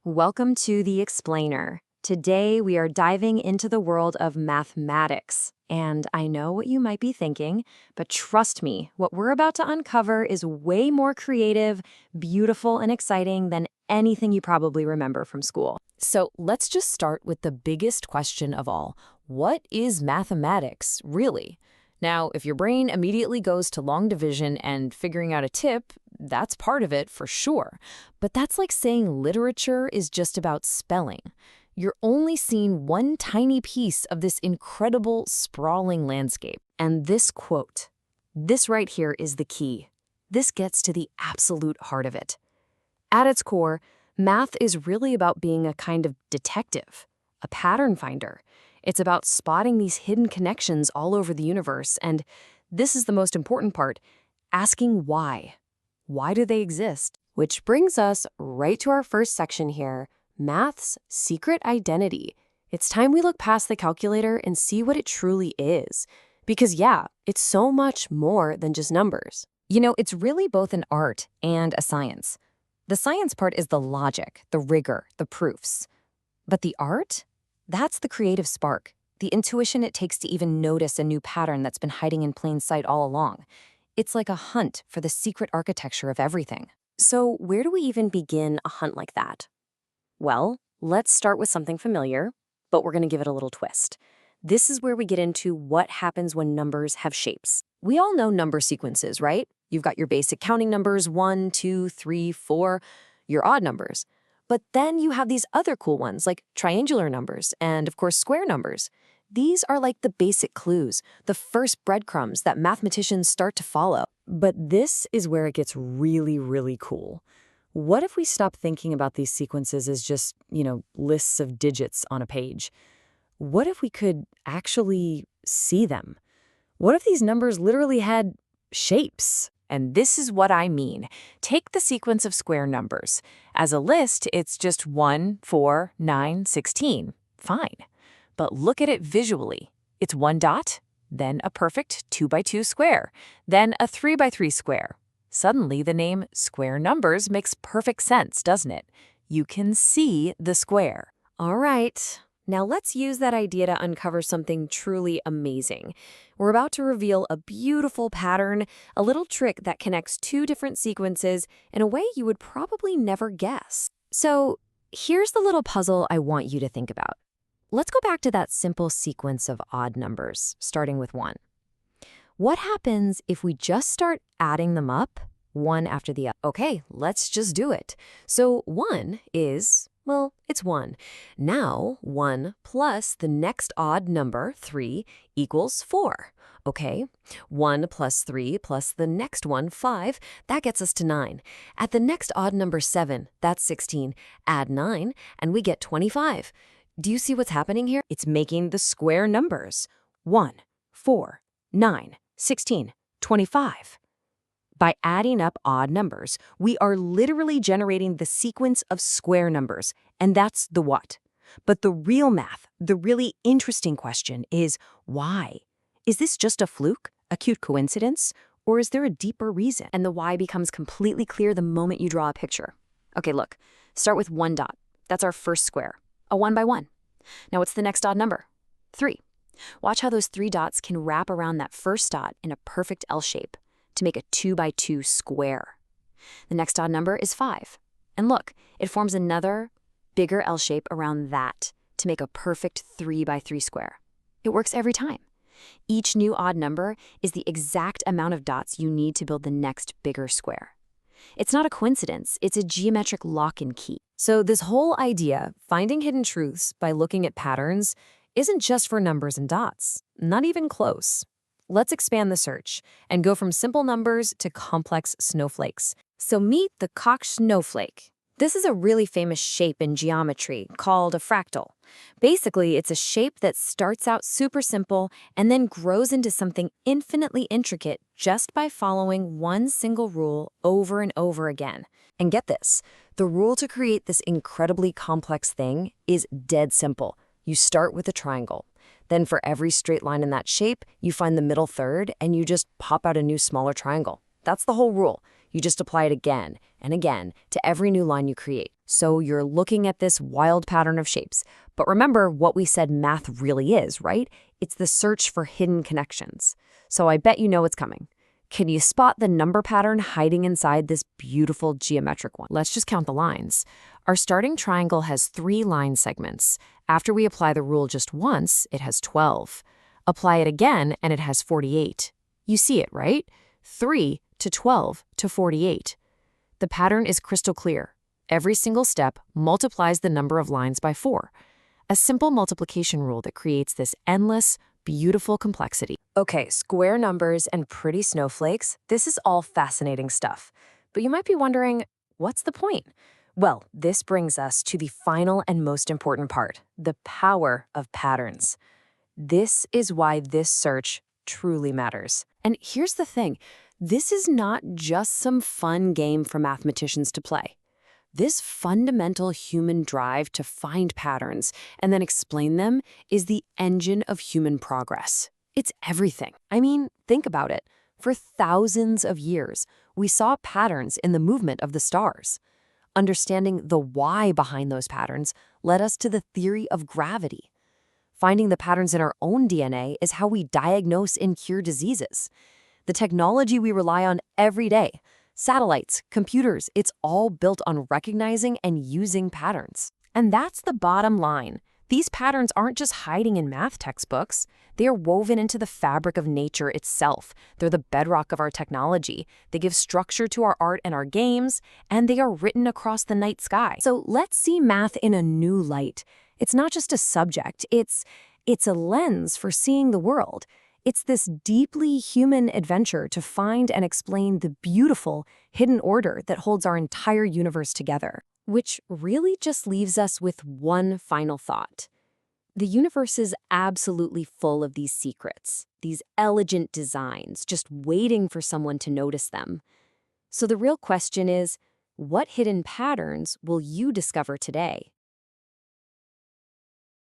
Welcome to The Explainer. Today we are diving into the world of mathematics. And I know what you might be thinking, but trust me, what we're about to uncover is way more creative, beautiful, and exciting than anything you probably remember from school. So let's just start with the biggest question of all. What is mathematics, really? Now, if your brain immediately goes to long division and figuring out a tip, that's part of it for sure. But that's like saying literature is just about spelling. You're only seeing one tiny piece of this incredible, sprawling landscape. And this quote, this right here is the key. This gets to the absolute heart of it. At its core, math is really about being a kind of detective, a pattern finder. It's about spotting these hidden connections all over the universe, and this is the most important part, asking why. Why do they exist? Which brings us right to our first section here, math's secret identity. It's time we look past the calculator and see what it truly is. Because yeah, it's so much more than just numbers. You know, it's really both an art and a science. The science part is the logic, the rigor, the proofs. But the art? That's the creative spark, the intuition it takes to even notice a new pattern that's been hiding in plain sight all along. It's like a hunt for the secret architecture of everything. So where do we even begin a hunt like that? Well, let's start with something familiar, but we're going to give it a little twist. This is where we get into what happens when numbers have shapes. We all know number sequences, right? You've got your basic counting numbers, 1, 2, 3, 4, your odd numbers. But then you have these other cool ones like triangular numbers and, of course, square numbers. These are like the basic clues, the first breadcrumbs that mathematicians start to follow. But this is where it gets really, really cool. What if we stop thinking about these sequences as just, lists of digits on a page? What if we could actually see them? What if these numbers literally had shapes? And this is what I mean. Take the sequence of square numbers. As a list, it's just 1, 4, 9, 16. Fine. But look at it visually. It's one dot, then a perfect 2x2 square, then a 3x3 square. Suddenly, the name square numbers makes perfect sense, doesn't it? You can see the square. All right. Now let's use that idea to uncover something truly amazing. We're about to reveal a beautiful pattern, a little trick that connects two different sequences in a way you would probably never guess. So here's the little puzzle I want you to think about. Let's go back to that simple sequence of odd numbers, starting with 1. What happens if we just start adding them up, one after the other? Okay, let's just do it. So 1 is... well, it's 1. Now, 1 plus the next odd number, 3, equals 4. Okay, 1 plus 3 plus the next one, 5, that gets us to 9. At the next odd number, 7, that's 16. Add 9, and we get 25. Do you see what's happening here? It's making the square numbers. 1, 4, 9, 16, 25. By adding up odd numbers, we are literally generating the sequence of square numbers, and that's the what. But the real math, the really interesting question is why? Is this just a fluke, a cute coincidence, or is there a deeper reason? And the why becomes completely clear the moment you draw a picture. Okay, look, start with 1 dot. That's our first square, a 1 by 1. Now what's the next odd number? 3. Watch how those 3 dots can wrap around that first dot in a perfect L shape to make a 2 by 2 square. The next odd number is 5. And look, it forms another bigger L shape around that to make a perfect 3 by 3 square. It works every time. Each new odd number is the exact amount of dots you need to build the next bigger square. It's not a coincidence, it's a geometric lock and key. So this whole idea, finding hidden truths by looking at patterns, isn't just for numbers and dots. Not even close. Let's expand the search and go from simple numbers to complex snowflakes. So meet the Koch snowflake. This is a really famous shape in geometry called a fractal. Basically, it's a shape that starts out super simple and then grows into something infinitely intricate just by following one single rule over and over again. And get this, the rule to create this incredibly complex thing is dead simple. You start with a triangle. Then for every straight line in that shape, you find the middle third and you just pop out a new smaller triangle. That's the whole rule. You just apply it again and again to every new line you create. So you're looking at this wild pattern of shapes. But remember what we said math really is, right? It's the search for hidden connections. So I bet you know what's coming. Can you spot the number pattern hiding inside this beautiful geometric one? Let's just count the lines. Our starting triangle has 3 line segments. After we apply the rule just once, it has 12. Apply it again, and it has 48. You see it, right? 3 to 12 to 48. The pattern is crystal clear. Every single step multiplies the number of lines by 4. A simple multiplication rule that creates this endless, beautiful complexity. Okay, square numbers and pretty snowflakes, this is all fascinating stuff. But you might be wondering, what's the point? Well, this brings us to the final and most important part, the power of patterns. This is why this search truly matters. And here's the thing, this is not just some fun game for mathematicians to play. This fundamental human drive to find patterns and then explain them is the engine of human progress. It's everything. I mean, think about it. For thousands of years, we saw patterns in the movement of the stars. Understanding the why behind those patterns led us to the theory of gravity. Finding the patterns in our own DNA is how we diagnose and cure diseases. The technology we rely on every day, satellites, computers, it's all built on recognizing and using patterns. And that's the bottom line. These patterns aren't just hiding in math textbooks. They are woven into the fabric of nature itself. They're the bedrock of our technology. They give structure to our art and our games, and they are written across the night sky. So let's see math in a new light. It's not just a subject. It's a lens for seeing the world. It's this deeply human adventure to find and explain the beautiful, hidden order that holds our entire universe together. Which really just leaves us with one final thought. The universe is absolutely full of these secrets, these elegant designs, just waiting for someone to notice them. So the real question is, what hidden patterns will you discover today?